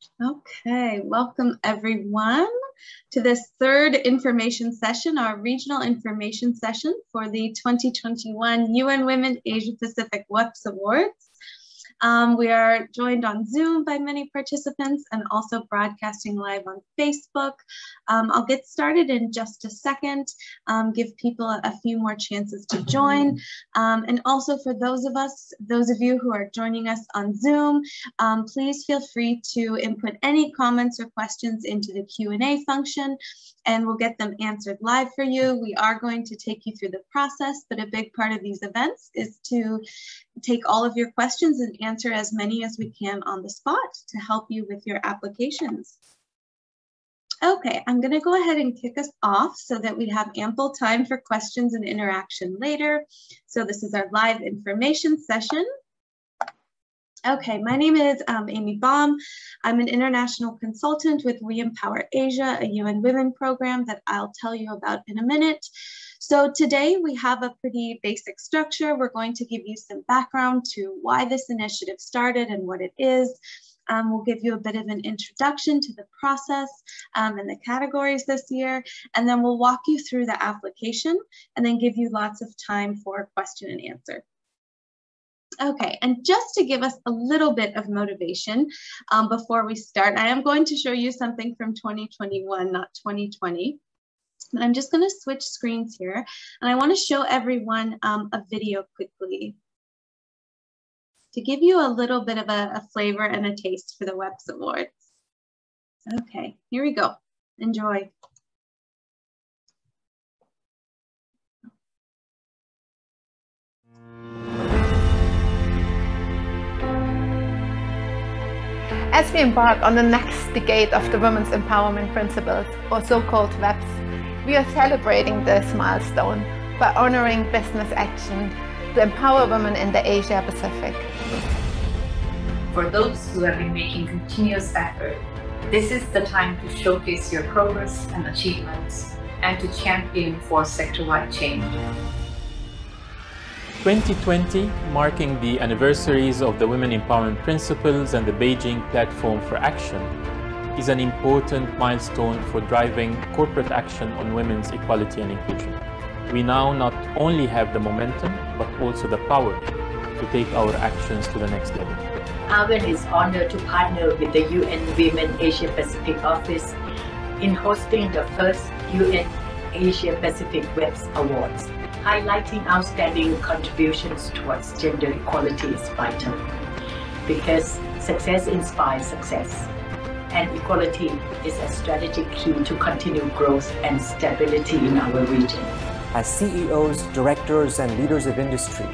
Okay, welcome everyone to this third information session, our regional information session for the 2021 UN Women Asia-Pacific WEPs Awards. We are joined on Zoom by many participants and also broadcasting live on Facebook. I'll get started in just a second, give people a few more chances to join. And also for those of you who are joining us on Zoom, please feel free to input any comments or questions into the Q&A function, and we'll get them answered live for you. We are going to take you through the process, but a big part of these events is to take all of your questions and answer as many as we can on the spot to help you with your applications. Okay, I'm going to go ahead and kick us off so that we have ample time for questions and interaction later. So this is our live information session. Okay, my name is Amy Baum. I'm an international consultant with We Empower Asia, a UN Women program that I'll tell you about in a minute. So today we have a pretty basic structure. We're going to give you some background to why this initiative started and what it is. We'll give you a bit of an introduction to the process and the categories this year, and then we'll walk you through the application and then give you lots of time for question and answer. Okay, and just to give us a little bit of motivation before we start, I am going to show you something from 2021, not 2020. But I'm just going to switch screens here, and I want to show everyone a video quickly to give you a little bit of a flavor and a taste for the WEPs Awards. Okay, here we go. Enjoy. As we embark on the next decade of the Women's Empowerment Principles, or so-called WEPs, we are celebrating this milestone by honoring business action to empower women in the Asia-Pacific. For those who have been making continuous effort, this is the time to showcase your progress and achievements and to champion for sector-wide change. 2020, marking the anniversaries of the Women Empowerment Principles and the Beijing Platform for Action, is an important milestone for driving corporate action on women's equality and inclusion. We now not only have the momentum, but also the power to take our actions to the next level. AWEN is honored to partner with the UN Women Asia-Pacific Office in hosting the first UN Asia-Pacific WEPs Awards. Highlighting outstanding contributions towards gender equality is vital, because success inspires success, and equality is a strategic key to continued growth and stability in our region. As CEOs, directors, and leaders of industry,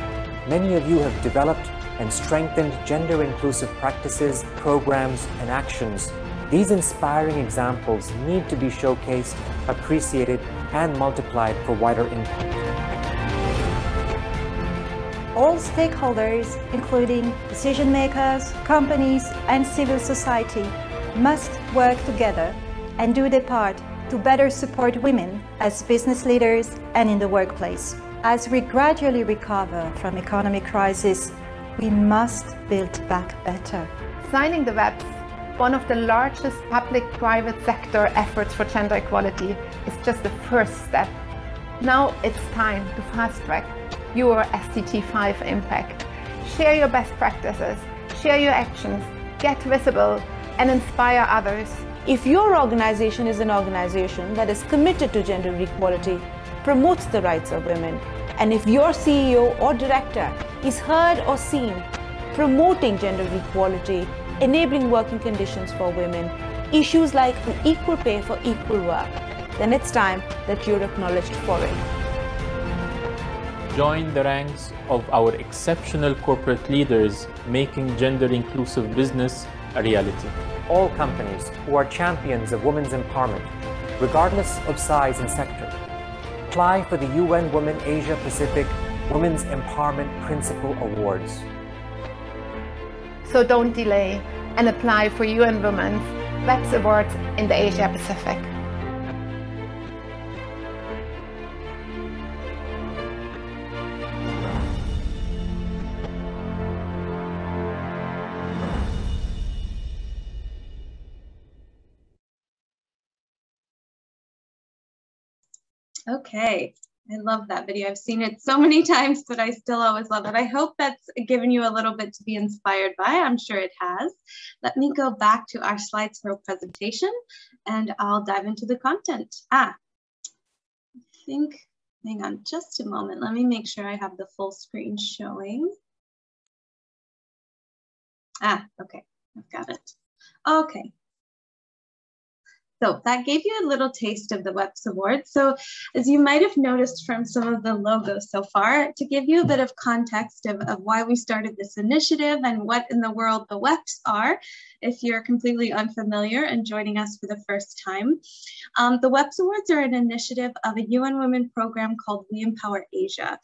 many of you have developed and strengthened gender-inclusive practices, programs, and actions. These inspiring examples need to be showcased, appreciated, and multiplied for wider impact. All stakeholders, including decision makers, companies, and civil society, must work together and do their part to better support women as business leaders and in the workplace. As we gradually recover from economic crisis, we must build back better. Signing the WEPs, one of the largest public-private sector efforts for gender equality, is just the first step. Now it's time to fast-track your SDG5 impact. Share your best practices, share your actions, get visible, and inspire others. If your organization is an organization that is committed to gender equality, promotes the rights of women, and if your CEO or director is heard or seen promoting gender equality, enabling working conditions for women, issues like an equal pay for equal work, then it's time that you're acknowledged for it. Join the ranks of our exceptional corporate leaders making gender-inclusive business a reality. All companies who are champions of women's empowerment, regardless of size and sector, apply for the UN Women Asia-Pacific Women's Empowerment Principle Awards. So don't delay and apply for UN Women's WEPs Awards in the Asia-Pacific. Okay, I love that video. I've seen it so many times, but I still always love it. I hope that's given you a little bit to be inspired by. I'm sure it has. Let me go back to our slideshow presentation and I'll dive into the content. I think, hang on just a moment. Let me make sure I have the full screen showing. Okay, I've got it. Okay. So that gave you a little taste of the WEPs Awards. So as you might have noticed from some of the logos so far, to give you a bit of context of why we started this initiative and what in the world the WEPs are, if you're completely unfamiliar and joining us for the first time. The WEPs Awards are an initiative of a UN Women program called We Empower Asia,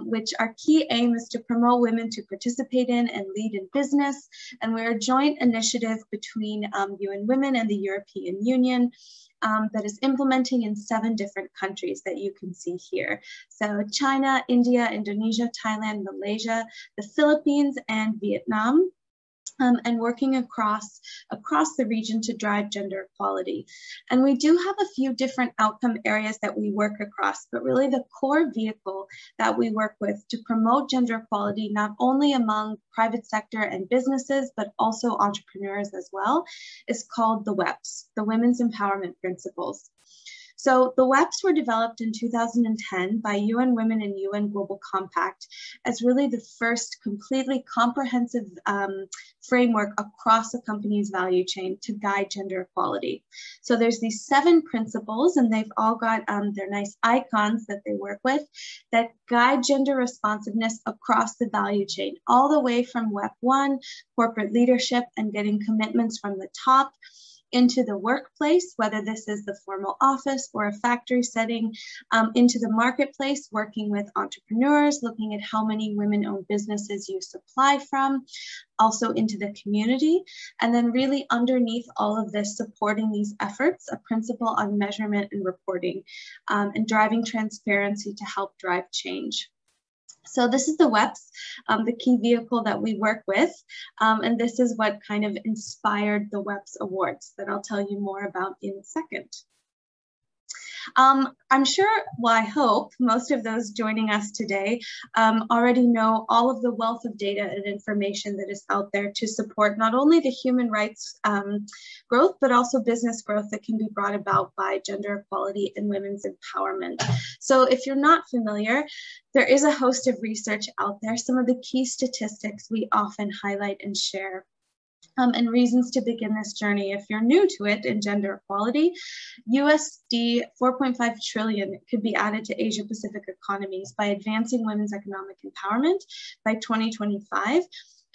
which our key aim is to promote women to participate in and lead in business. And we're a joint initiative between UN Women and the European Union that is implementing in 7 different countries that you can see here. So China, India, Indonesia, Thailand, Malaysia, the Philippines, and Vietnam. And working across the region to drive gender equality. And we do have a few different outcome areas that we work across, but really the core vehicle that we work with to promote gender equality, not only among private sector and businesses, but also entrepreneurs as well, is called the WEPs, the Women's Empowerment Principles. So the WEPs were developed in 2010 by UN Women and UN Global Compact as really the first completely comprehensive framework across a company's value chain to guide gender equality. So there's these 7 principles, and they've all got their nice icons that they work with that guide gender responsiveness across the value chain, all the way from WEP 1, corporate leadership and getting commitments from the top, into the workplace, whether this is the formal office or a factory setting, into the marketplace, working with entrepreneurs, looking at how many women-owned businesses you supply from, also into the community, and then really underneath all of this, supporting these efforts, a principle on measurement and reporting, and driving transparency to help drive change. So this is the WEPs, the key vehicle that we work with, and this is what kind of inspired the WEPs Awards that I'll tell you more about in a second. I'm sure, well, I hope most of those joining us today already know all of the wealth of data and information that is out there to support not only the human rights growth, but also business growth that can be brought about by gender equality and women's empowerment. So if you're not familiar, there is a host of research out there, some of the key statistics we often highlight and share. And reasons to begin this journey, if you're new to it in gender equality, USD 4.5 trillion could be added to Asia-Pacific economies by advancing women's economic empowerment by 2025.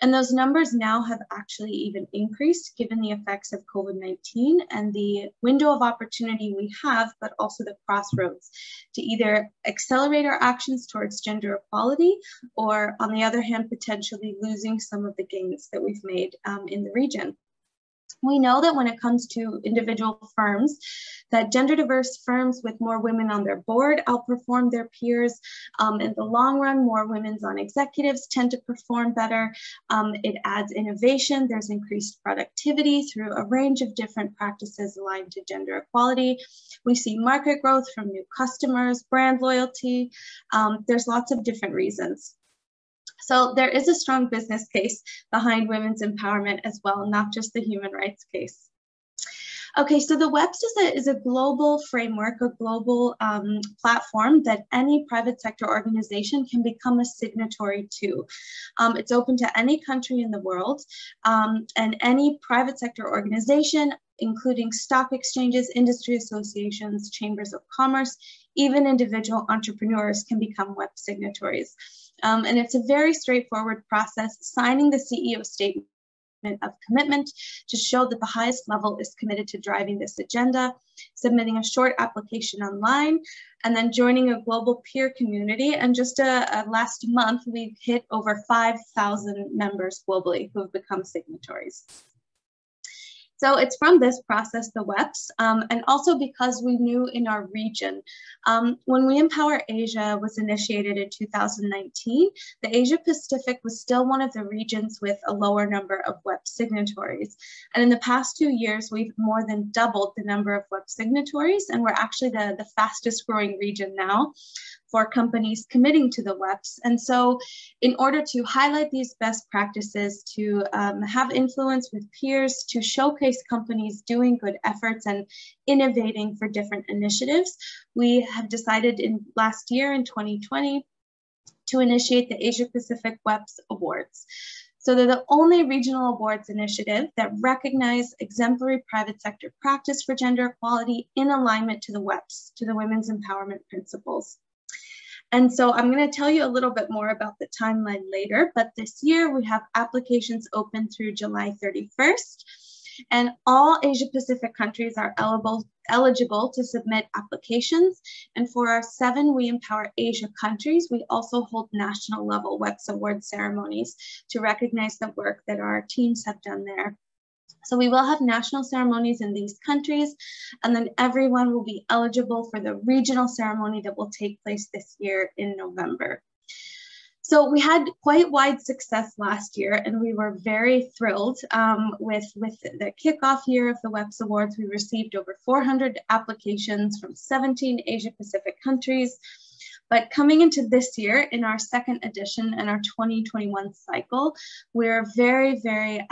And those numbers now have actually even increased given the effects of COVID-19 and the window of opportunity we have, but also the crossroads to either accelerate our actions towards gender equality or, on the other hand, potentially losing some of the gains that we've made in the region. We know that when it comes to individual firms, that gender diverse firms with more women on their board outperform their peers. In the long run, more women on executives tend to perform better. It adds innovation. There's increased productivity through a range of different practices aligned to gender equality. We see market growth from new customers, brand loyalty. There's lots of different reasons. So there is a strong business case behind women's empowerment as well, not just the human rights case. Okay, so the WEPs is a global framework, a global platform that any private sector organization can become a signatory to. It's open to any country in the world, and any private sector organization, including stock exchanges, industry associations, chambers of commerce, even individual entrepreneurs can become WEP signatories. And it's a very straightforward process, signing the CEO statement of commitment to show that the highest level is committed to driving this agenda, submitting a short application online, and then joining a global peer community. And just last month, we've hit over 5,000 members globally who have become signatories. So it's from this process, the WEPs, and also because we knew in our region, when We Empower Asia was initiated in 2019, the Asia-Pacific was still one of the regions with a lower number of WEP signatories. And in the past 2 years, we've more than doubled the number of WEP signatories, and we're actually the fastest growing region now for companies committing to the WEPs. And so in order to highlight these best practices, to have influence with peers, to showcase companies doing good efforts and innovating for different initiatives, we have decided in last year, in 2020, to initiate the Asia-Pacific WEPs Awards. So they're the only regional awards initiative that recognize exemplary private sector practice for gender equality in alignment to the WEPs, to the Women's Empowerment Principles. And so I'm going to tell you a little bit more about the timeline later, but this year we have applications open through July 31st, and all Asia-Pacific countries are eligible to submit applications. And for our 7 We Empower Asia countries, we also hold national level WEPs award ceremonies to recognize the work that our teams have done there. So we will have national ceremonies in these countries, and then everyone will be eligible for the regional ceremony that will take place this year in November. So we had quite wide success last year, and we were very thrilled with the kickoff year of the WEPs Awards. We received over 400 applications from 17 Asia-Pacific countries. But coming into this year, in our second edition and our 2021 cycle, we're very, very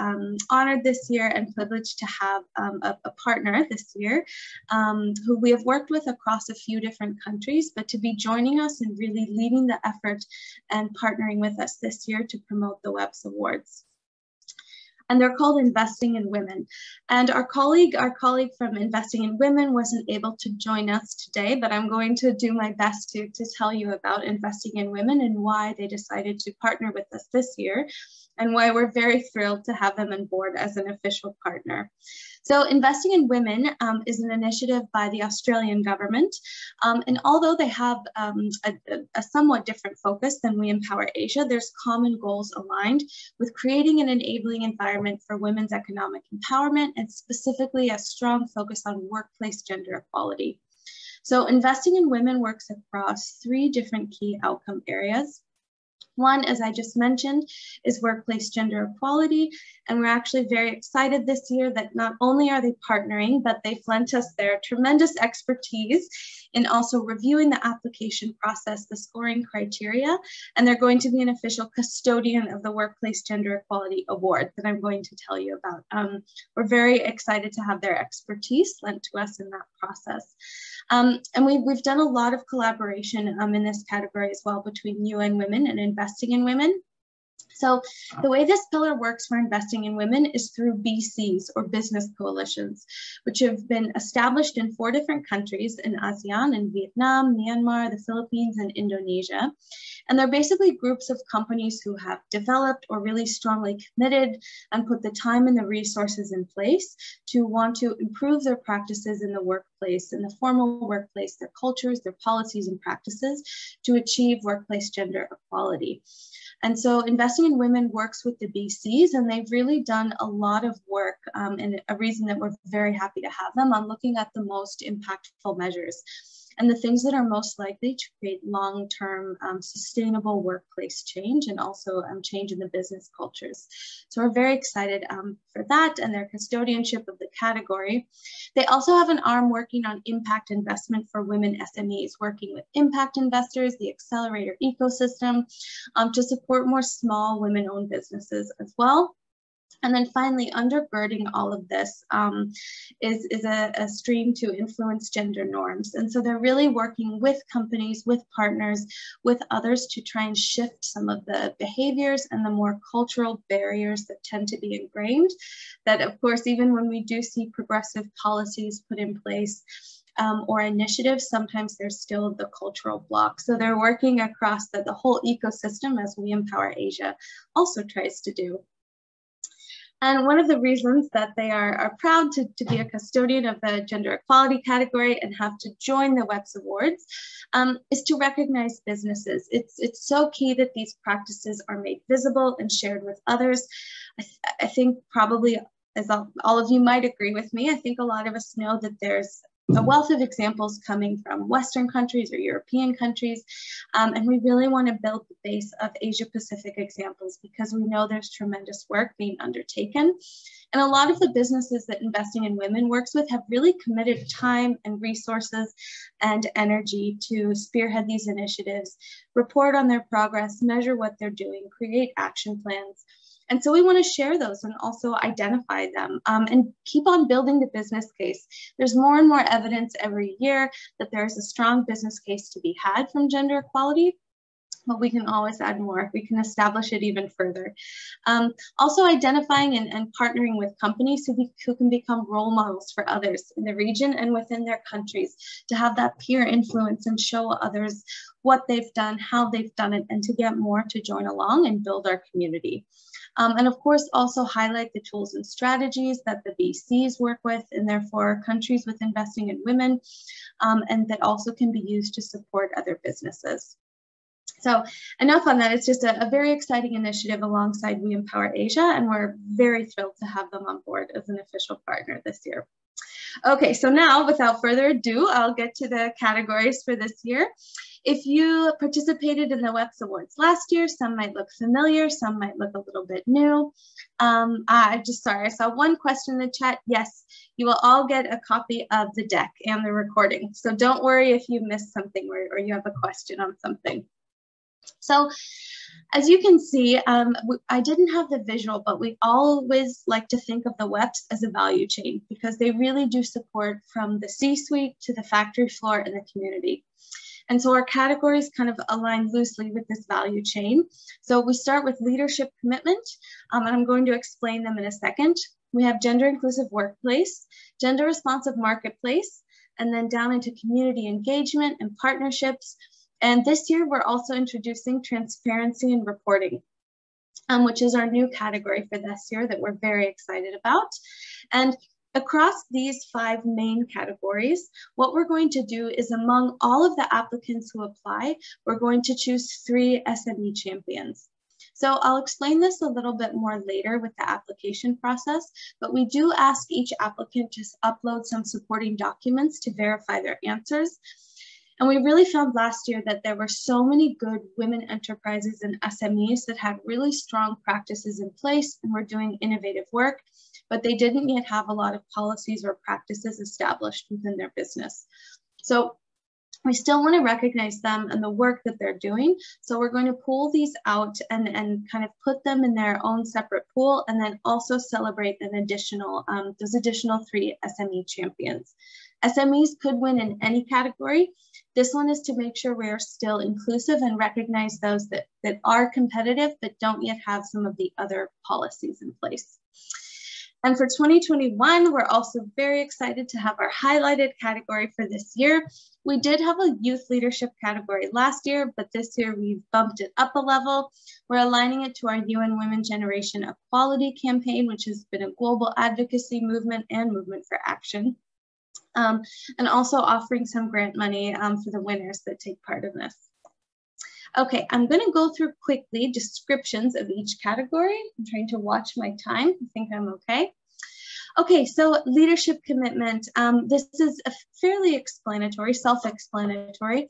honored this year and privileged to have a partner this year who we have worked with across a few different countries, but to be joining us and really leading the effort and partnering with us this year to promote the WEPs Awards. And they're called Investing in Women. And our colleague from Investing in Women wasn't able to join us today, but I'm going to do my best to tell you about Investing in Women and why they decided to partner with us this year, and why we're very thrilled to have them on board as an official partner. So Investing in Women is an initiative by the Australian government. And although they have a somewhat different focus than We Empower Asia, there's common goals aligned with creating an enabling environment for women's economic empowerment, and specifically a strong focus on workplace gender equality. So Investing in Women works across 3 different key outcome areas. One, as I just mentioned, is workplace gender equality. And we're actually very excited this year that not only are they partnering, but they've lent us their tremendous expertise in also reviewing the application process, the scoring criteria, and they're going to be an official custodian of the Workplace Gender Equality Award that I'm going to tell you about. We're very excited to have their expertise lent to us in that process. And we've done a lot of collaboration in this category as well between UN Women and Investing in Women. So the way this pillar works for Investing in Women is through BCs, or business coalitions, which have been established in 4 different countries in ASEAN, in Vietnam, Myanmar, the Philippines, and Indonesia. And they're basically groups of companies who have developed or really strongly committed and put the time and the resources in place to want to improve their practices in the workplace, in the formal workplace, their cultures, their policies and practices to achieve workplace gender equality. And so Investing in Women works with the BCs, and they've really done a lot of work, and a reason that we're very happy to have them, on looking at the most impactful measures and the things that are most likely to create long-term sustainable workplace change, and also change in the business cultures. So we're very excited for that and their custodianship of the category. They also have an arm working on impact investment for women SMEs, working with impact investors, the accelerator ecosystem, to support more small women-owned businesses as well. And then finally, undergirding all of this is a stream to influence gender norms. And so they're really working with companies, with partners, with others to try and shift some of the behaviors and the more cultural barriers that tend to be ingrained. That, of course, even when we do see progressive policies put in place, or initiatives, sometimes there's still the cultural block. So they're working across the whole ecosystem, as We Empower Asia also tries to do. And one of the reasons that they are proud to be a custodian of the gender equality category and have to join the WEPs Awards is to recognize businesses. It's so key that these practices are made visible and shared with others. I think probably as all of you might agree with me, I think a lot of us know that there's a wealth of examples coming from Western countries or European countries. And we really want to build the base of Asia-Pacific examples because we know there's tremendous work being undertaken. And a lot of the businesses that Investing in Women works with have really committed time and resources and energy to spearhead these initiatives, report on their progress, measure what they're doing, create action plans. And so we want to share those and also identify them and keep on building the business case. There's more and more evidence every year that there's a strong business case to be had from gender equality, but we can always add more. We can establish it even further. Also identifying and partnering with companies who can become role models for others in the region and within their countries to have that peer influence and show others what they've done, how they've done it, and to get more to join along and build our community. And of course, also highlight the tools and strategies that the VCs work with and therefore countries with Investing in Women, and that also can be used to support other businesses. So enough on that. It's just a very exciting initiative alongside We Empower Asia, and we're very thrilled to have them on board as an official partner this year. Okay, so now without further ado, I'll get to the categories for this year. If you participated in the WEPs Awards last year, some might look familiar, some might look a little bit new. I saw one question in the chat. Yes, you will all get a copy of the deck and the recording. So don't worry if you missed something or you have a question on something. So as you can see, I didn't have the visual, but we always like to think of the WEPs as a value chain because they really do support from the C-suite to the factory floor and the community. And so our categories kind of align loosely with this value chain. So we start with leadership commitment, and I'm going to explain them in a second. We have gender inclusive workplace, gender responsive marketplace, and then down into community engagement and partnerships. And this year, we're also introducing transparency and reporting, which is our new category for this year that we're very excited about. And across these 5 main categories, what we're going to do is among all of the applicants who apply, we're going to choose 3 SME champions. So I'll explain this a little bit more later with the application process, but we do ask each applicant to upload some supporting documents to verify their answers. And we really found last year that there were so many good women enterprises and SMEs that had really strong practices in place and were doing innovative work, but they didn't yet have a lot of policies or practices established within their business. So we still want to recognize them and the work that they're doing. So we're going to pull these out and kind of put them in their own separate pool and then also celebrate an additional, those additional 3 SME champions. SMEs could win in any category. This one is to make sure we are still inclusive and recognize those that are competitive but don't yet have some of the other policies in place. And for 2021, we're also very excited to have our highlighted category for this year. We did have a youth leadership category last year, but this year we've bumped it up a level. We're aligning it to our UN Women Generation Equality campaign, which has been a global advocacy movement and movement for action. And also offering some grant money for the winners that take part in this. Okay, I'm going to go through quickly descriptions of each category. I'm trying to watch my time. I think I'm okay. Okay, so leadership commitment. This is a fairly explanatory, self-explanatory.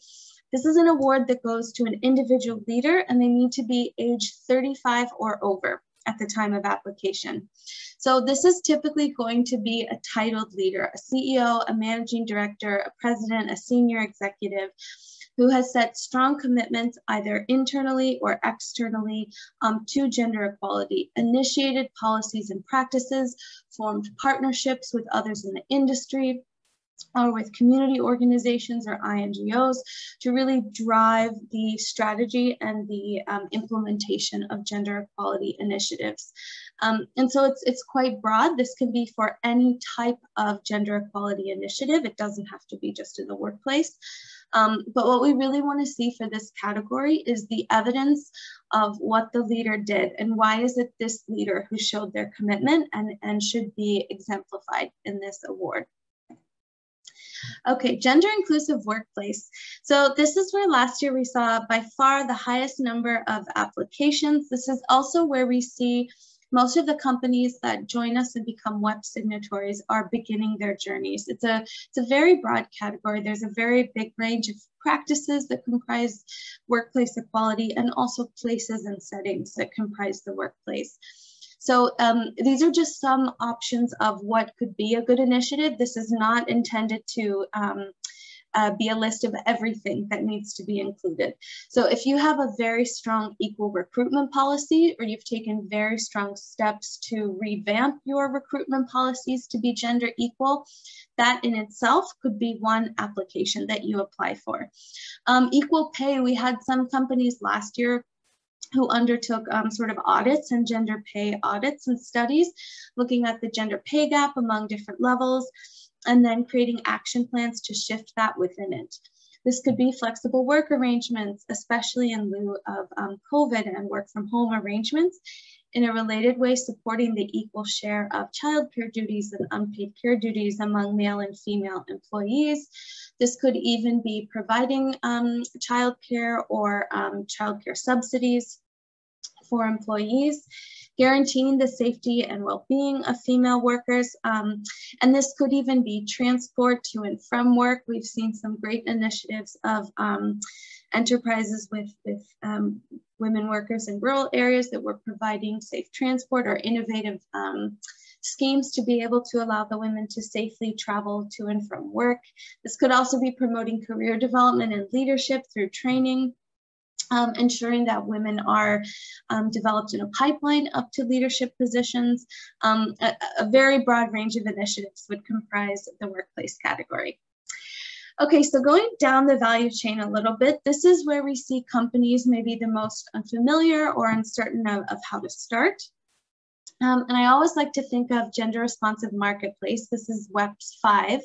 This is an award that goes to an individual leader and they need to be age 35 or over at the time of application. So this is typically going to be a titled leader, a CEO, a managing director, a president, a senior executive who has set strong commitments either internally or externally to gender equality, initiated policies and practices, formed partnerships with others in the industry, or with community organizations or INGOs to really drive the strategy and the implementation of gender equality initiatives. And so it's quite broad. This can be for any type of gender equality initiative. It doesn't have to be just in the workplace. But what we really want to see for this category is the evidence of what the leader did and why is it this leader who showed their commitment and should be exemplified in this award. Okay, gender inclusive workplace. So this is where last year we saw by far the highest number of applications. This is also where we see Most of the companies that join us and become WEP signatories are beginning their journeys. It's a very broad category. There's a very big range of practices that comprise workplace equality, and also places and settings that comprise the workplace. So these are just some options of what could be a good initiative. This is not intended to be a list of everything that needs to be included. So if you have a very strong equal recruitment policy, or you've taken very strong steps to revamp your recruitment policies to be gender equal, that in itself could be one application that you apply for. Equal pay, we had some companies last year who undertook sort of audits and gender pay audits and studies, looking at the gender pay gap among different levels, and then creating action plans to shift that within it. This could be flexible work arrangements, especially in lieu of COVID and work from home arrangements. In a related way, supporting the equal share of childcare duties and unpaid care duties among male and female employees. This could even be providing childcare or childcare subsidies for employees, guaranteeing the safety and well-being of female workers. And this could even be transport to and from work. We've seen some great initiatives of enterprises with women workers in rural areas that were providing safe transport, or innovative schemes to be able to allow the women to safely travel to and from work. This could also be promoting career development and leadership through training, ensuring that women are developed in a pipeline up to leadership positions. A very broad range of initiatives would comprise the workplace category. Okay, so going down the value chain a little bit, this is where we see companies maybe the most unfamiliar or uncertain of how to start. And I always like to think of gender responsive marketplace, this is WEPs 5,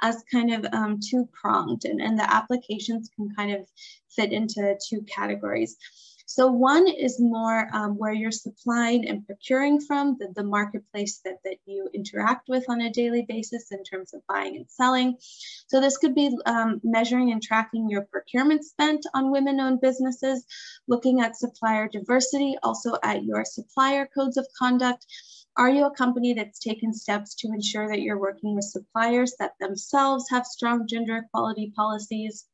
as kind of two-pronged, and the applications can kind of fit into two categories. So one is more where you're supplying and procuring from, the marketplace that you interact with on a daily basis in terms of buying and selling. So this could be measuring and tracking your procurement spent on women-owned businesses, looking at supplier diversity, also at your supplier codes of conduct. Are you a company that's taken steps to ensure that you're working with suppliers that themselves have strong gender equality policies?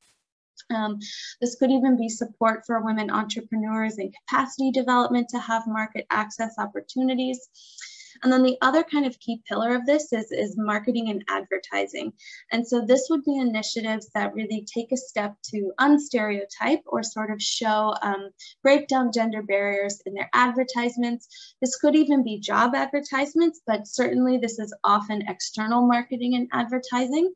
This could even be support for women entrepreneurs and capacity development to have market access opportunities. And then the other kind of key pillar of this is marketing and advertising. And so this would be initiatives that really take a step to unstereotype or sort of show, break down gender barriers in their advertisements. This could even be job advertisements, but certainly this is often external marketing and advertising.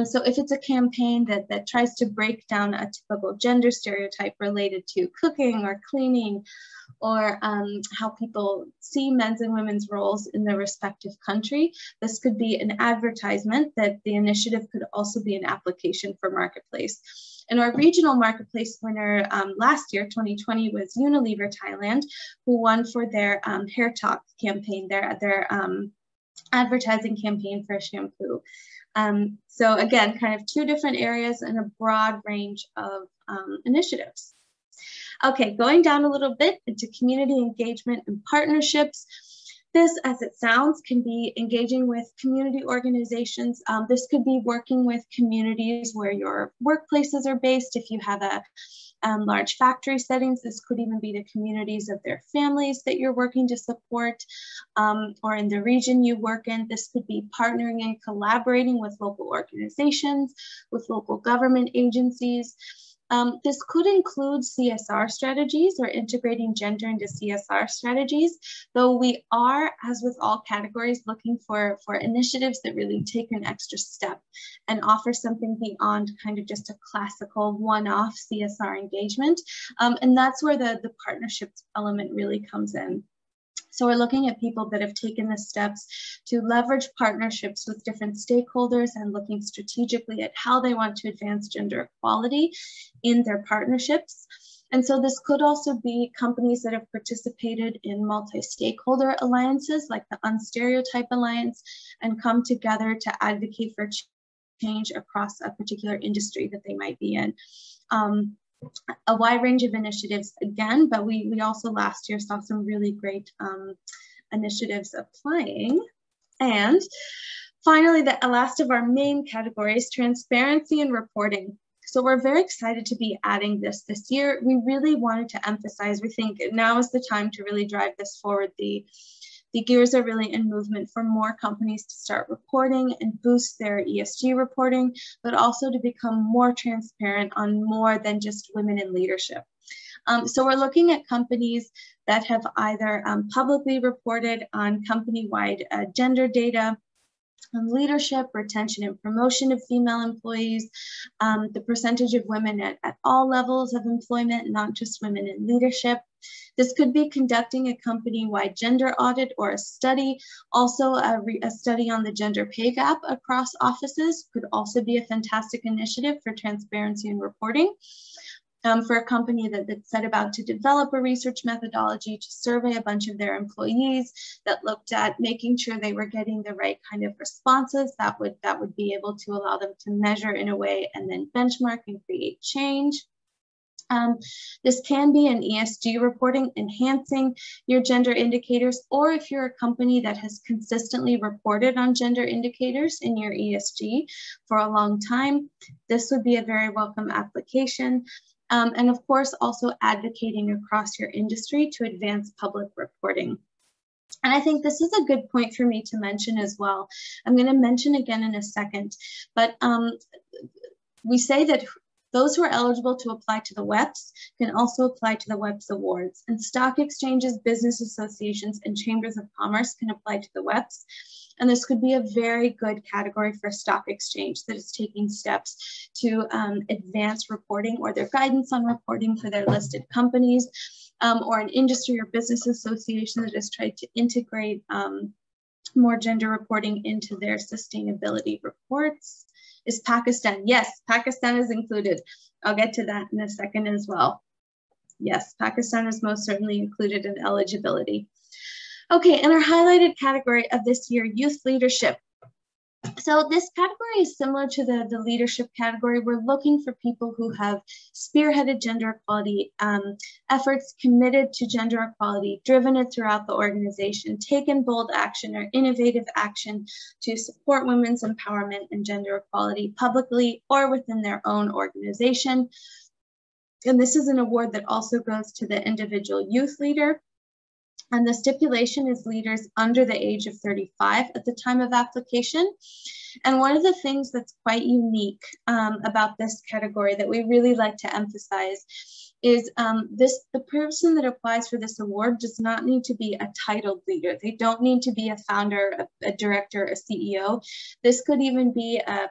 So if it's a campaign that tries to break down a typical gender stereotype related to cooking or cleaning, or how people see men's and women's roles in their respective country, this could be an advertisement that the initiative could also be an application for marketplace. And our regional marketplace winner last year, 2020, was Unilever Thailand, who won for their Hair Talk campaign, their advertising campaign for shampoo. So again, kind of two different areas and a broad range of initiatives. Okay, going down a little bit into community engagement and partnerships. This, as it sounds, can be engaging with community organizations. This could be working with communities where your workplaces are based. If you have a large factory settings, this could even be the communities of their families that you're working to support, or in the region you work in. This could be partnering and collaborating with local organizations, with local government agencies. This could include CSR strategies or integrating gender into CSR strategies, though we are, as with all categories, looking for initiatives that really take an extra step and offer something beyond kind of just a classical one-off CSR engagement. And that's where the partnerships element really comes in. So we're looking at people that have taken the steps to leverage partnerships with different stakeholders and looking strategically at how they want to advance gender equality in their partnerships. And so this could also be companies that have participated in multi-stakeholder alliances like the Unstereotype Alliance and come together to advocate for change across a particular industry that they might be in. A wide range of initiatives again, but we also last year saw some really great initiatives applying. And finally, the last of our main categories, transparency and reporting. So we're very excited to be adding this year. We really wanted to emphasize, we think now is the time to really drive this forward. The gears are really in movement for more companies to start reporting and boost their ESG reporting, but also to become more transparent on more than just women in leadership. So we're looking at companies that have either publicly reported on company-wide gender data, on leadership, retention and promotion of female employees, the percentage of women at all levels of employment, not just women in leadership. This could be conducting a company-wide gender audit or a study. Also, a study on the gender pay gap across offices could also be a fantastic initiative for transparency and reporting. For a company that's set about to develop a research methodology to survey a bunch of their employees that looked at making sure they were getting the right kind of responses that would be able to allow them to measure in a way and then benchmark and create change. This can be an ESG reporting, enhancing your gender indicators, or if you're a company that has consistently reported on gender indicators in your ESG for a long time, this would be a very welcome application. And of course, also advocating across your industry to advance public reporting. And I think this is a good point for me to mention as well. I'm going to mention again in a second, but we say that those who are eligible to apply to the WEPs can also apply to the WEPs Awards, and stock exchanges, business associations, and chambers of commerce can apply to the WEPs. And this could be a very good category for a stock exchange that is taking steps to advance reporting or their guidance on reporting for their listed companies, or an industry or business association that has tried to integrate more gender reporting into their sustainability reports. Is Pakistan? Yes, Pakistan is included. I'll get to that in a second as well. Yes, Pakistan is most certainly included in eligibility. Okay, and our highlighted category of this year, youth leadership. So this category is similar to the leadership category. We're looking for people who have spearheaded gender equality efforts, committed to gender equality, driven it throughout the organization, taken bold action or innovative action to support women's empowerment and gender equality publicly or within their own organization. And this is an award that also goes to the individual youth leader. And the stipulation is leaders under the age of 35 at the time of application. And one of the things that's quite unique about this category that we really like to emphasize is the person that applies for this award does not need to be a titled leader. They don't need to be a founder, a director, a CEO. This could even be a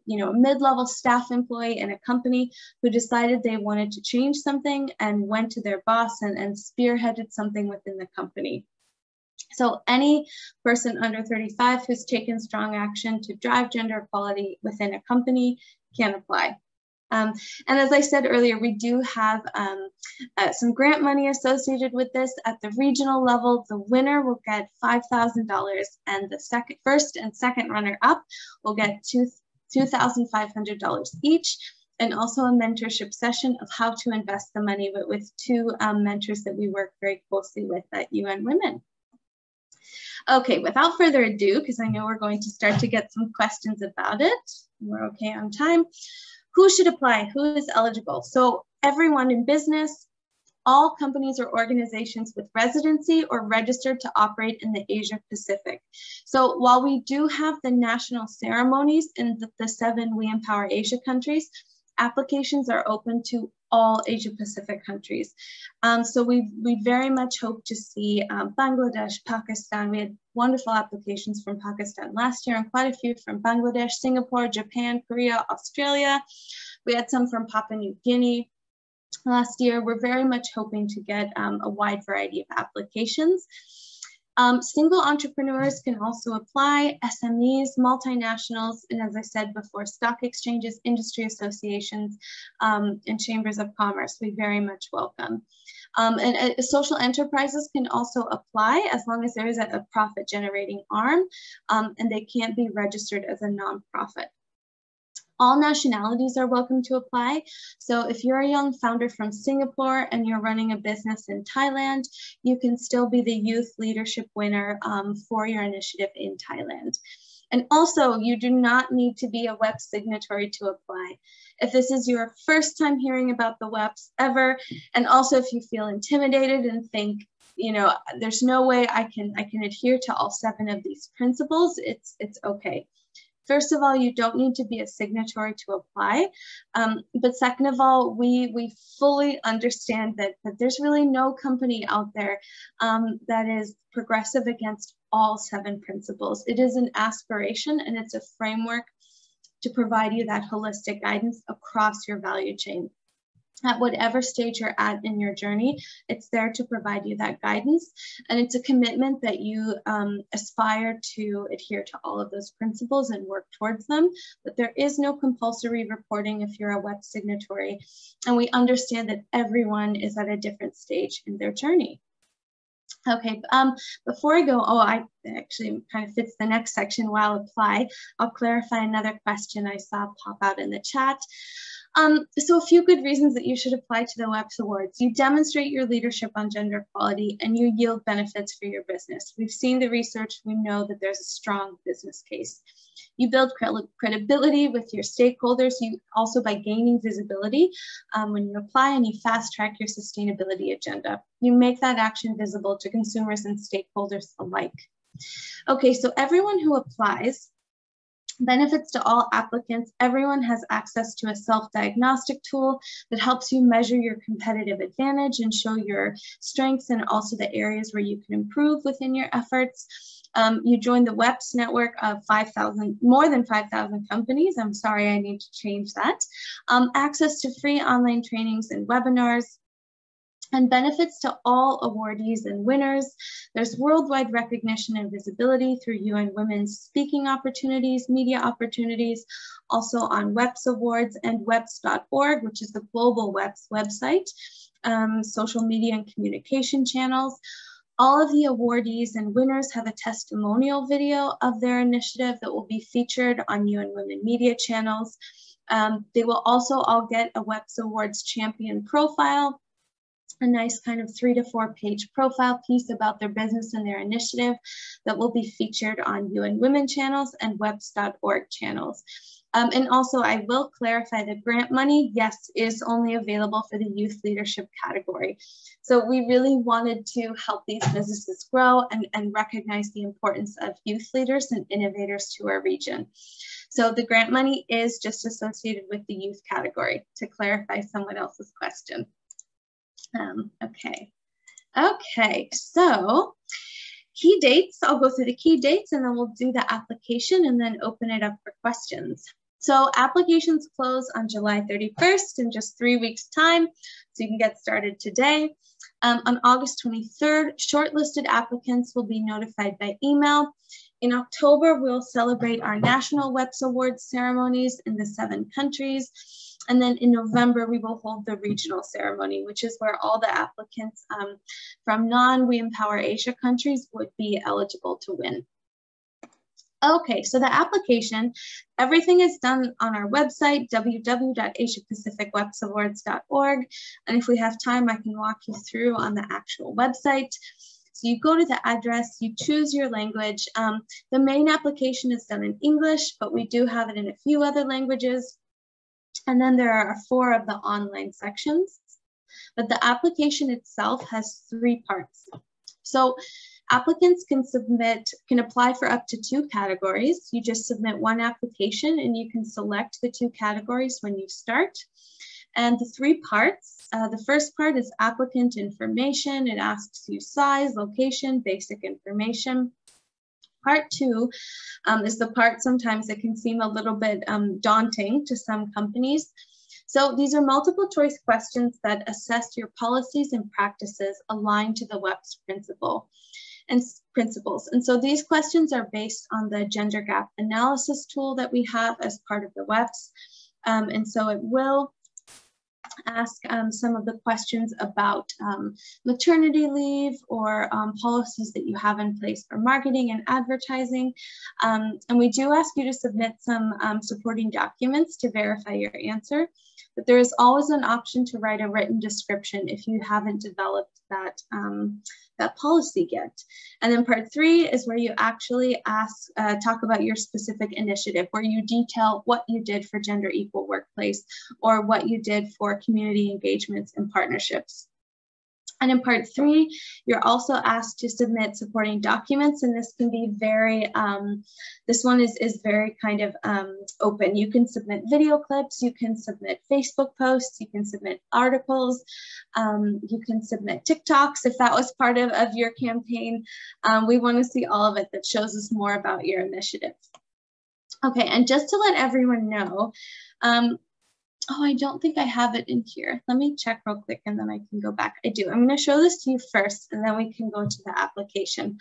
mid-level staff employee in a company who decided they wanted to change something and went to their boss and spearheaded something within the company. So any person under 35 who's taken strong action to drive gender equality within a company can apply. And as I said earlier, we do have some grant money associated with this. At the regional level, the winner will get $5,000 and the first and second runner-up will get $2,500 each, and also a mentorship session of how to invest the money, but with two mentors that we work very closely with at UN Women. Okay, without further ado, because I know we're going to start to get some questions about it. We're okay on time. Who should apply? Who is eligible? So everyone in business, all companies or organizations with residency or registered to operate in the Asia-Pacific. So while we do have the national ceremonies in the 7 We Empower Asia countries, applications are open to all Asia-Pacific countries. So we very much hope to see Bangladesh, Pakistan. We had wonderful applications from Pakistan last year and quite a few from Bangladesh, Singapore, Japan, Korea, Australia. We had some from Papua New Guinea last year. We're very much hoping to get a wide variety of applications. Single entrepreneurs can also apply, SMEs, multinationals, and as I said before, stock exchanges, industry associations, and chambers of commerce. We very much welcome. And social enterprises can also apply as long as there is a profit generating arm, and they can't be registered as a nonprofit. All nationalities are welcome to apply. So if you're a young founder from Singapore and you're running a business in Thailand, you can still be the youth leadership winner for your initiative in Thailand. And also, you do not need to be a WEP signatory to apply. If this is your first time hearing about the WEPs ever, and also if you feel intimidated and think, you know, there's no way I can adhere to all 7 of these principles, it's okay. First of all, you don't need to be a signatory to apply. But second of all, we fully understand that there's really no company out there that is progressive against all 7 principles. It is an aspiration and it's a framework to provide you that holistic guidance across your value chain. At whatever stage you're at in your journey, it's there to provide you that guidance. And it's a commitment that you aspire to adhere to all of those principles and work towards them. But there is no compulsory reporting if you're a WEP signatory. And we understand that everyone is at a different stage in their journey. Okay, before I go, I actually kind of fits the next section while apply. I'll clarify another question I saw pop out in the chat. So a few good reasons that you should apply to the WEPs Awards. You demonstrate your leadership on gender equality and you yield benefits for your business. We've seen the research, we know that there's a strong business case. You build credibility with your stakeholders, you also by gaining visibility when you apply, and you fast track your sustainability agenda. You make that action visible to consumers and stakeholders alike. Okay, so everyone who applies, benefits to all applicants. Everyone has access to a self-diagnostic tool that helps you measure your competitive advantage and show your strengths and also the areas where you can improve within your efforts. You join the WEPs network of more than 5,000 companies. I'm sorry, I need to change that. Access to free online trainings and webinars, and benefits to all awardees and winners. There's worldwide recognition and visibility through UN Women's speaking opportunities, media opportunities, also on WEPs Awards and WEPs.org, which is the global WEPs website, social media and communication channels. All of the awardees and winners have a testimonial video of their initiative that will be featured on UN Women media channels. They will also all get a WEPs Awards champion profile, a nice kind of 3 to 4 page profile piece about their business and their initiative that will be featured on UN Women channels and WEPs.org channels. And also I will clarify that grant money, yes, is only available for the youth leadership category. So we really wanted to help these businesses grow and recognize the importance of youth leaders and innovators to our region. So the grant money is just associated with the youth category, to clarify someone else's question. Okay, so key dates, I'll go through the key dates and then we'll do the application and then open it up for questions. So applications close on July 31st in just 3 weeks time, so you can get started today. On August 23rd, shortlisted applicants will be notified by email. In October, we'll celebrate our National WEPs Awards ceremonies in the 7 countries. And then in November, we will hold the regional ceremony, which is where all the applicants from non-We Empower Asia countries would be eligible to win. Okay, so the application, everything is done on our website, www.asiapacificwepsawards.org. And if we have time, I can walk you through on the actual website. So you go to the address, you choose your language. The main application is done in English, but we do have it in a few other languages. And then there are 4 of the online sections, but the application itself has 3 parts. So applicants can apply for up to 2 categories. You just submit 1 application and you can select the 2 categories when you start. And the 3 parts, the first part is applicant information. It asks you size, location, basic information. Part 2 is the part sometimes that can seem a little bit daunting to some companies. So these are multiple choice questions that assess your policies and practices aligned to the WEPs principles. And so these questions are based on the gender gap analysis tool that we have as part of the WEPs. And so it will ask some of the questions about maternity leave or policies that you have in place for marketing and advertising. And we do ask you to submit some supporting documents to verify your answer, but there is always an option to write a written description if you haven't developed that, that policy yet. And then part 3 is where you actually talk about your specific initiative, where you detail what you did for Gender Equal Workplace or what you did for community engagements and partnerships. And in part 3, you're also asked to submit supporting documents, and this can be very, this one is very kind of open. You can submit video clips, you can submit Facebook posts, you can submit articles, you can submit TikToks if that was part of your campaign. We want to see all of it that shows us more about your initiative. Okay, and just to let everyone know, oh, I don't think I have it in here. Let me check real quick and then I can go back. I do. I'm going to show this to you first and then we can go to the application.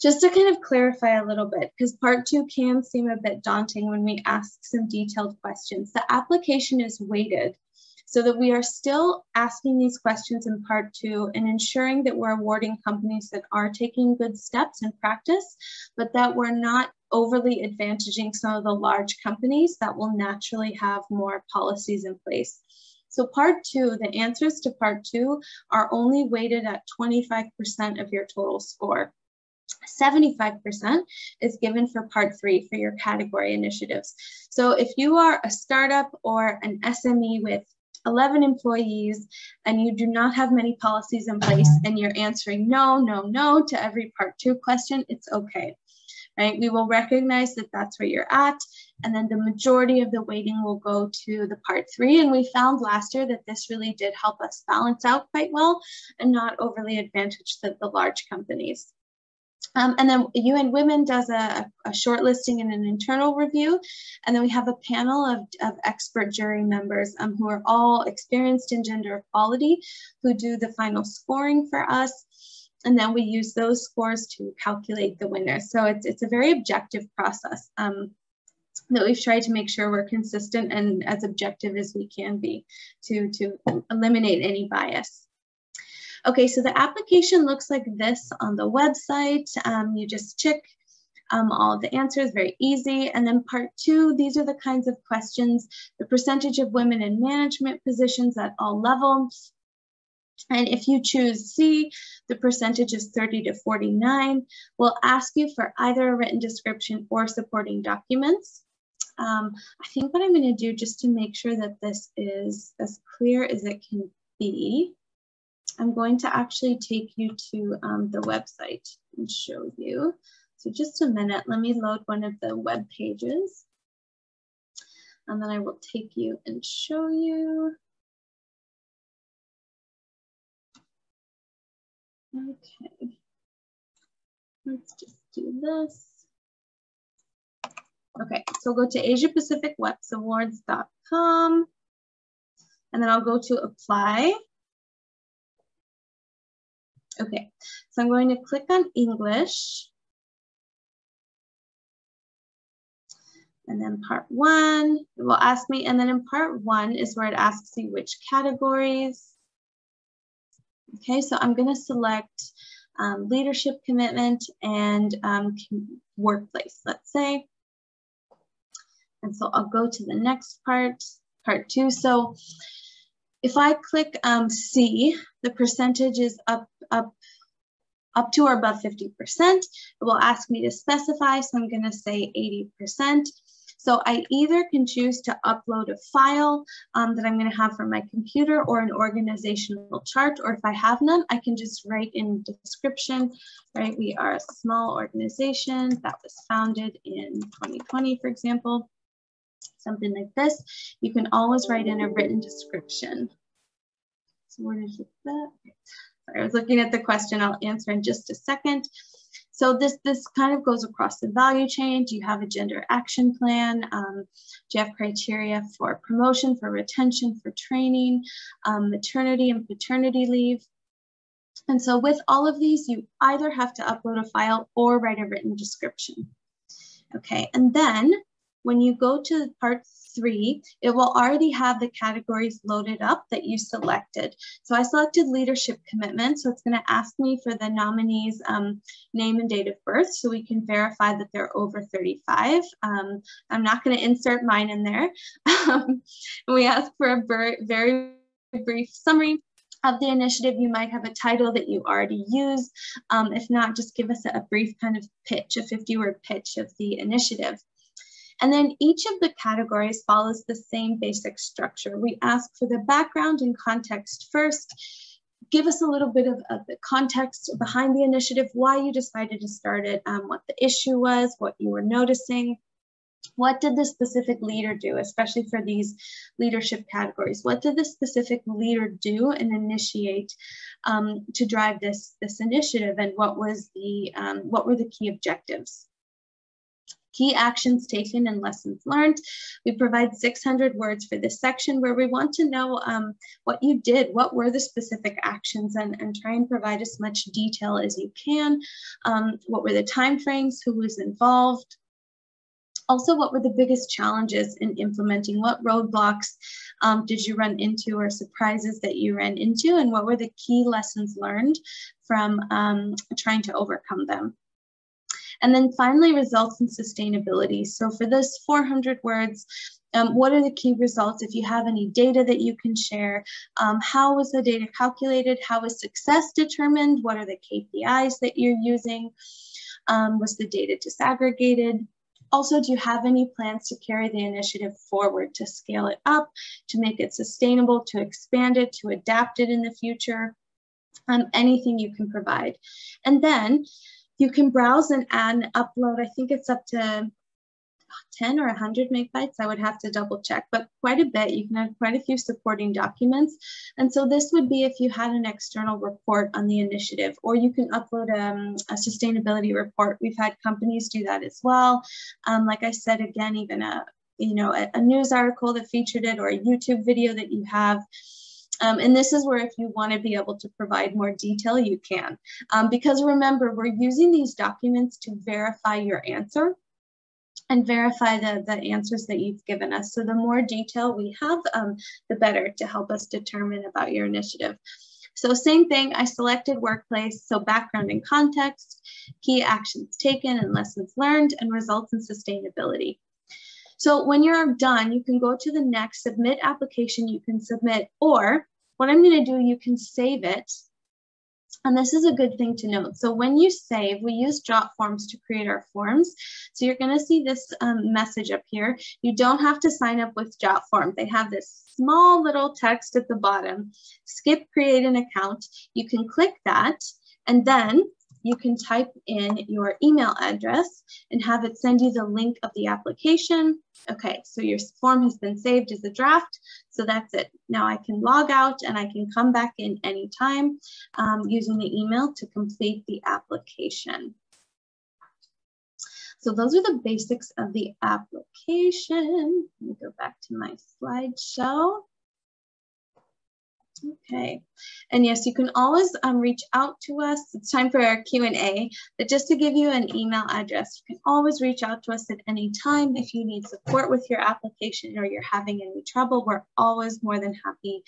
Just to kind of clarify a little bit, because part 2 can seem a bit daunting when we ask some detailed questions. The application is weighted so that we are still asking these questions in part 2 and ensuring that we're awarding companies that are taking good steps in practice, but that we're not overly advantaging some of the large companies that will naturally have more policies in place. So part 2, the answers to part 2 are only weighted at 25% of your total score. 75% is given for part 3 for your category initiatives. So if you are a startup or an SME with 11 employees and you do not have many policies in place and you're answering no, no, no to every part 2 question, it's okay. Right? We will recognize that that's where you're at, and then the majority of the weighting will go to the part 3. And we found last year that this really did help us balance out quite well and not overly advantage the large companies. And then UN Women does a shortlisting and an internal review. And then we have a panel of expert jury members who are all experienced in gender equality, who do the final scoring for us. And then we use those scores to calculate the winners. So it's a very objective process that we've tried to make sure we're consistent and as objective as we can be to eliminate any bias. Okay, so the application looks like this on the website. You just check all of the answers, very easy. And then part 2, these are the kinds of questions, the percentage of women in management positions at all levels. And if you choose C, the percentage is 30 to 49. We'll ask you for either a written description or supporting documents. I think what I'm going to do, just to make sure that this is as clear as it can be, I'm going to actually take you to the website and show you. So just a minute, let me load one of the web pages. And then I will take you and show you. Okay, let's just do this. Okay, so go to Asia-Pacific WEPs Awards.com, and then I'll go to apply. Okay, so I'm going to click on English. And then part 1, it will ask me, and then in part 1 is where it asks you which categories. Okay, so I'm going to select leadership commitment and workplace, let's say. And so I'll go to the next part, part 2. So if I click C, the percentage is up to or above 50%. It will ask me to specify, so I'm going to say 80%. So I either can choose to upload a file that I'm going to have from my computer or an organizational chart, or if I have none, I can just write in the description, right? We are a small organization that was founded in 2020, for example, something like this. You can always write in a written description. So where did you put that? Sorry, I was looking at the question. I'll answer in just a second. So this kind of goes across the value chain. Do you have a gender action plan? Do you have criteria for promotion, for retention, for training, maternity and paternity leave? And so with all of these, you either have to upload a file or write a written description. Okay, and then when you go to part 3, it will already have the categories loaded up that you selected. So I selected leadership commitment, so it's going to ask me for the nominee's name and date of birth so we can verify that they're over 35. I'm not going to insert mine in there. We ask for a very brief summary of the initiative. You might have a title that you already use. If not, just give us a brief kind of pitch, a 50-word pitch of the initiative. And then each of the categories follows the same basic structure. We ask for the background and context first. Give us a little bit of the context behind the initiative, why you decided to start it, what the issue was, what you were noticing. What did the specific leader do, especially for these leadership categories? What did the specific leader do and initiate to drive this initiative, and what were the key objectives? Key actions taken and lessons learned. We provide 600 words for this section where we want to know what you did, what were the specific actions, and try and provide as much detail as you can. What were the timeframes, who was involved? Also, what were the biggest challenges in implementing? What roadblocks did you run into, or surprises that you ran into? And what were the key lessons learned from trying to overcome them? And then finally, results and sustainability. So for this 400 words, what are the key results? If you have any data that you can share, how was the data calculated? How was success determined? What are the KPIs that you're using? Was the data disaggregated? Also, do you have any plans to carry the initiative forward, to scale it up, to make it sustainable, to expand it, to adapt it in the future? Anything you can provide. And then you can browse and add and upload. I think it's up to 10 or 100 megabytes. I would have to double check, but quite a bit. You can add quite a few supporting documents. And so this would be if you had an external report on the initiative, or you can upload a sustainability report. We've had companies do that as well. Like I said, again, even a news article that featured it, or a YouTube video that you have. And this is where, if you want to be able to provide more detail, you can. Because remember, we're using these documents to verify your answer and verify the answers that you've given us. So the more detail we have, the better, to help us determine about your initiative. So same thing, I selected workplace, so background and context, key actions taken and lessons learned, and results and sustainability. So when you're done, you can go to the next submit application. You can submit, or what I'm going to do, you can save it. And this is a good thing to note. So when you save, we use Jot forms to create our forms. So you're going to see this message up here. You don't have to sign up with Jot form. They have this small little text at the bottom. Skip create an account. You can click that, and then you can type in your email address and have it send you the link of the application. Okay, so your form has been saved as a draft. So that's it. Now I can log out and I can come back in anytime using the email to complete the application. So those are the basics of the application. Let me go back to my slideshow. Okay, and yes, you can always reach out to us. It's time for our Q&A, but just to give you an email address, you can always reach out to us at any time if you need support with your application or you're having any trouble. We're always more than happy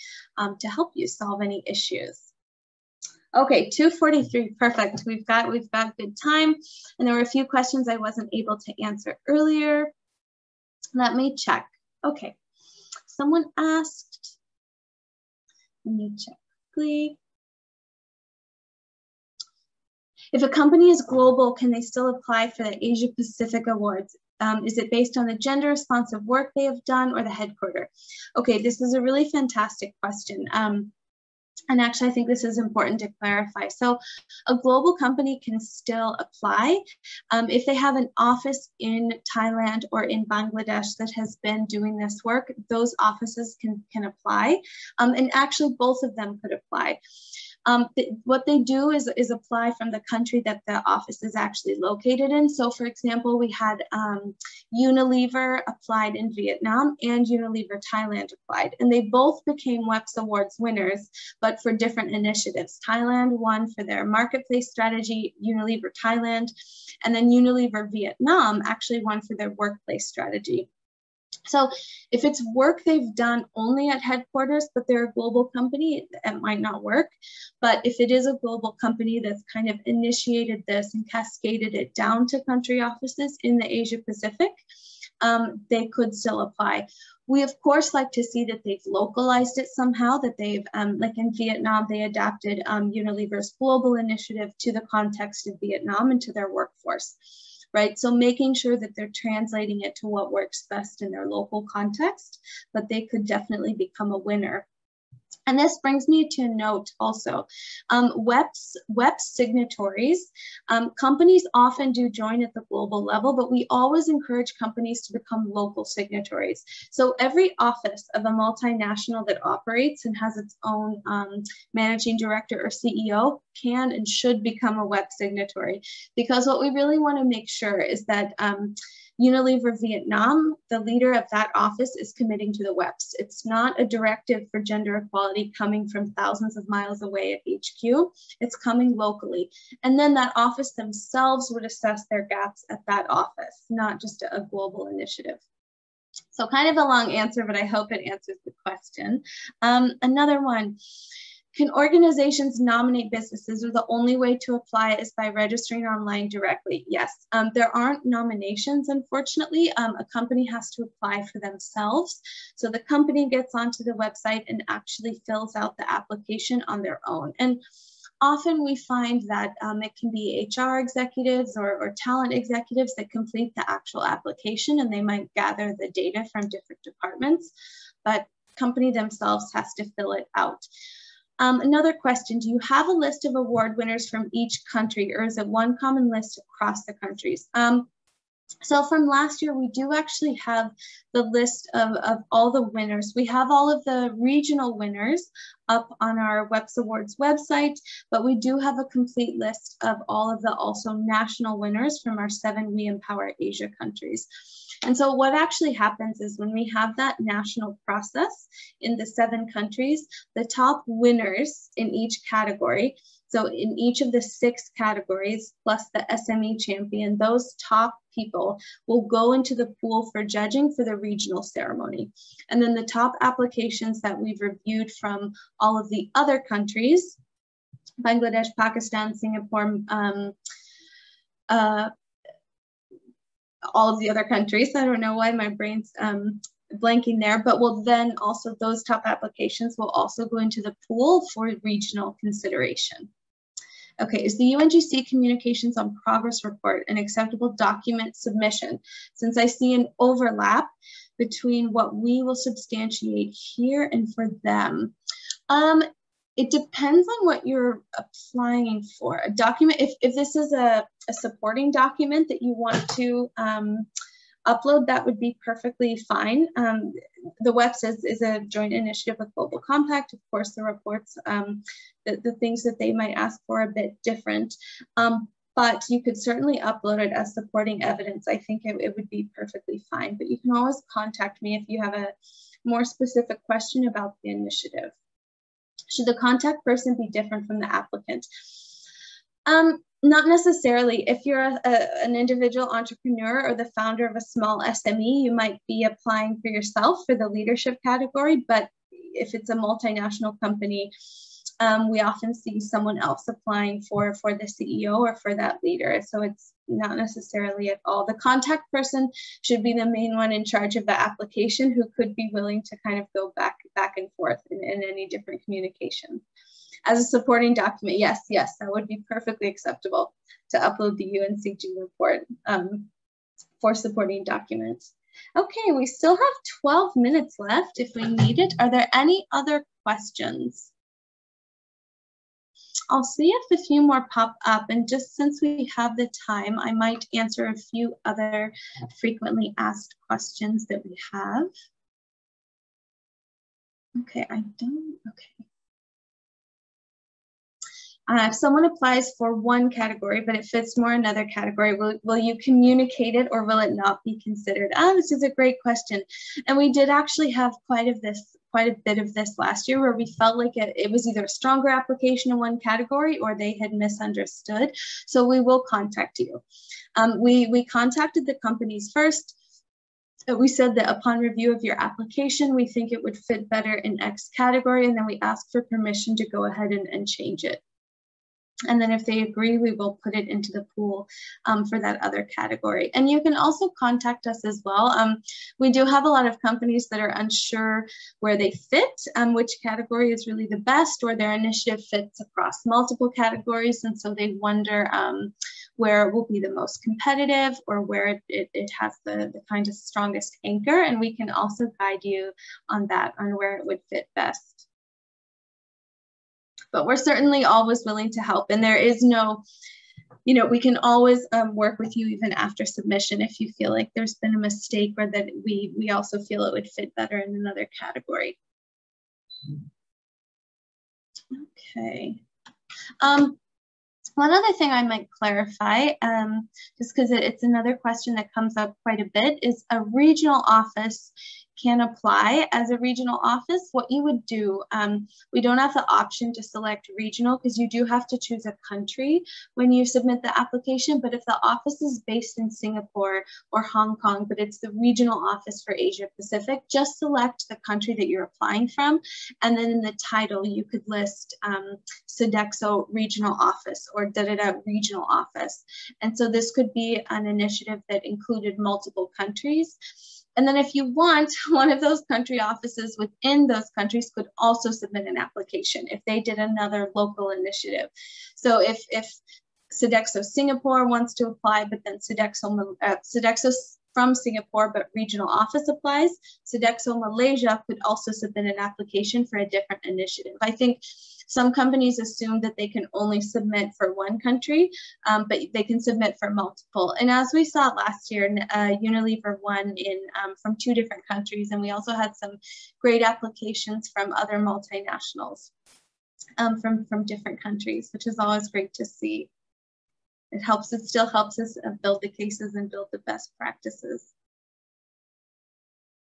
to help you solve any issues. Okay, 2:43, perfect. We've got good time, and there were a few questions I wasn't able to answer earlier. Let me check. Okay, someone asked. Let me check quickly. If a company is global, can they still apply for the Asia-Pacific Awards? Is it based on the gender responsive work they have done or the headquarter? Okay, this is a really fantastic question. And actually, I think this is important to clarify. So a global company can still apply if they have an office in Thailand or in Bangladesh that has been doing this work. Those offices can apply. And actually, both of them could apply. What they do is apply from the country that the office is actually located in. So for example, we had Unilever applied in Vietnam and Unilever Thailand applied, and they both became WEPs Awards winners, but for different initiatives. Thailand won for their marketplace strategy, Unilever Thailand, and then Unilever Vietnam actually won for their workplace strategy. So if it's work they've done only at headquarters, but they're a global company, it might not work. But if it is a global company that's kind of initiated this and cascaded it down to country offices in the Asia-Pacific, they could still apply. We, of course, like to see that they've localized it somehow, that they've, like in Vietnam, they adapted Unilever's global initiative to the context of Vietnam and to their workforce. Right, so making sure that they're translating it to what works best in their local context, but they could definitely become a winner. And this brings me to a note also. WEPs signatories, companies often do join at the global level, but we always encourage companies to become local signatories. So every office of a multinational that operates and has its own managing director or CEO can and should become a WEP signatory, because what we really want to make sure is that Unilever Vietnam, the leader of that office, is committing to the WEPs. It's not a directive for gender equality coming from thousands of miles away at HQ. It's coming locally. And then that office themselves would assess their gaps at that office, not just a global initiative. So kind of a long answer, but I hope it answers the question. Another one. Can organizations nominate businesses, or the only way to apply is by registering online directly? Yes, there aren't nominations, unfortunately. A company has to apply for themselves. So the company gets onto the website and actually fills out the application on their own. And often we find that it can be HR executives or talent executives that complete the actual application, and they might gather the data from different departments, but company themselves has to fill it out. Another question, do you have a list of award winners from each country, or is it one common list across the countries? So from last year, we do actually have the list of all the winners. We have all of the regional winners up on our WEPs Awards website, but we do have a complete list of all of the also national winners from our 7 We Empower Asia countries. And so what actually happens is when we have that national process in the 7 countries, the top winners in each category, so in each of the 6 categories, plus the SME champion, those top people will go into the pool for judging for the regional ceremony. And then the top applications that we've reviewed from all of the other countries, Bangladesh, Pakistan, Singapore, all of the other countries. I don't know why my brain's blanking there, but will then also, those top applications will also go into the pool for regional consideration. Okay, is the UNGC Communications on Progress Report an acceptable document submission? Since I see an overlap between what we will substantiate here and for them. It depends on what you're applying for. A document, if this is a supporting document that you want to upload, that would be perfectly fine. The WEPs is a joint initiative with Global Compact. Of course, the reports, the things that they might ask for are a bit different. But you could certainly upload it as supporting evidence. I think it would be perfectly fine. But you can always contact me if you have a more specific question about the initiative. Should the contact person be different from the applicant? Not necessarily. If you're an individual entrepreneur or the founder of a small SME, you might be applying for yourself for the leadership category. But if it's a multinational company, we often see someone else applying for the CEO or for that leader. So it's not necessarily at all. The contact person should be the main one in charge of the application, who could be willing to kind of go back and forth in any different communication. As a supporting document, yes, that would be perfectly acceptable to upload the UNCG report for supporting documents. Okay, we still have 12 minutes left if we need it. Are there any other questions? I'll see if a few more pop up, and just since we have the time, I might answer a few other frequently asked questions that we have. Okay, okay. If someone applies for one category, but it fits more another category, will you communicate it, or will it not be considered? This is a great question. And we did actually have quite a bit of this last year, where we felt like it was either a stronger application in one category or they had misunderstood. So we will contact you. We contacted the companies first. we said that upon review of your application, we think it would fit better in X category, and then we ask for permission to go ahead and change it. And then if they agree, we will put it into the pool for that other category. And you can also contact us as well. We do have a lot of companies that are unsure where they fit, which category is really the best, or their initiative fits across multiple categories. And so they wonder where it will be the most competitive, or where it has the kind of strongest anchor. And we can also guide you on that, on where it would fit best. But we're certainly always willing to help. And there is no, we can always work with you even after submission if you feel like there's been a mistake, or that we also feel it would fit better in another category. Okay. One other thing I might clarify, just because it's another question that comes up quite a bit, is a regional office can apply as a regional office. What you would do, we don't have the option to select regional, because you do have to choose a country when you submit the application. But if the office is based in Singapore or Hong Kong, but it's the regional office for Asia Pacific, just select the country that you're applying from. And then in the title, you could list Sodexo regional office, or regional office. And so this could be an initiative that included multiple countries. And then if you want, one of those country offices within those countries could also submit an application if they did another local initiative. So if Sodexo Singapore wants to apply, but then Sodexo from Singapore, but regional office applies, Sodexo Malaysia could also submit an application for a different initiative. I think some companies assume that they can only submit for one country, but they can submit for multiple. And as we saw last year, Unilever won from 2 different countries, and we also had some great applications from other multinationals from different countries, which is always great to see. It still helps us build the cases and build the best practices.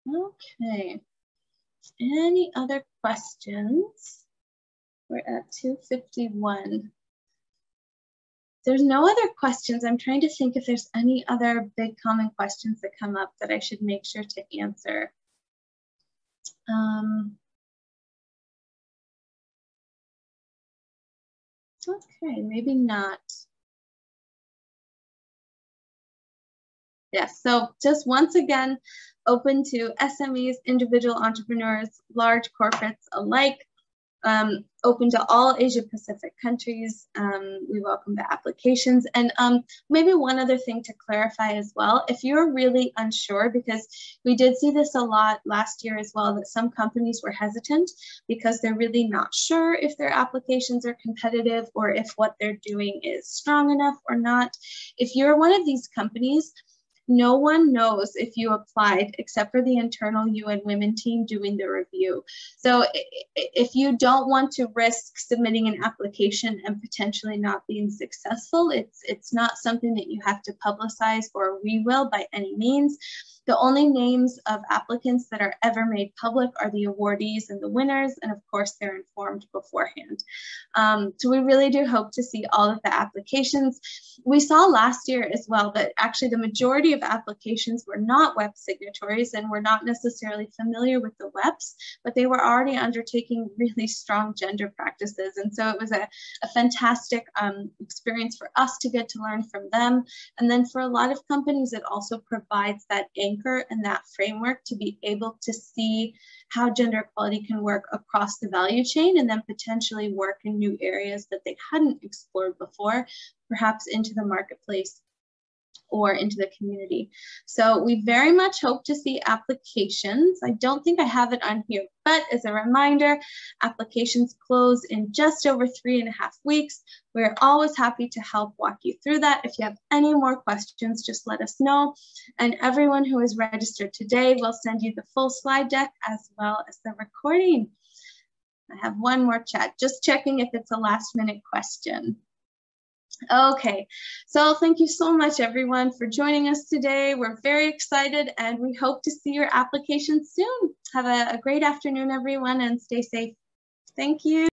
Okay, any other questions? We're at 2:51. There's no other questions. I'm trying to think if there's any other big common questions that come up that I should make sure to answer. Okay, maybe not. Yes, so just once again, open to SMEs, individual entrepreneurs, large corporates alike, open to all Asia-Pacific countries. We welcome the applications. And maybe one other thing to clarify as well, if you're really unsure, because we did see this a lot last year as well, that some companies were hesitant because they're really not sure if their applications are competitive, or if what they're doing is strong enough or not. If you're one of these companies, no one knows if you applied except for the internal UN Women team doing the review. So if you don't want to risk submitting an application and potentially not being successful, it's not something that you have to publicize, or we will by any means. The only names of applicants that are ever made public are the awardees and the winners, and of course they're informed beforehand. So we really do hope to see all of the applications. We saw last year as well that actually the majority of applications were not WEP signatories and were not necessarily familiar with the WEPs, but they were already undertaking really strong gender practices. And so it was a fantastic experience for us to get to learn from them. And then for a lot of companies, it also provides that anchor and that framework to be able to see how gender equality can work across the value chain, and then potentially work in new areas that they hadn't explored before, perhaps into the marketplace or into the community. So we very much hope to see applications. I don't think I have it on here, but as a reminder, applications close in just over 3.5 weeks. We're always happy to help walk you through that. If you have any more questions, just let us know. And everyone who is registered today will send you the full slide deck as well as the recording. I have one more chat, just checking if it's a last minute question. Okay, so thank you so much everyone for joining us today. We're very excited and we hope to see your applications soon. Have a great afternoon everyone, and stay safe. Thank you.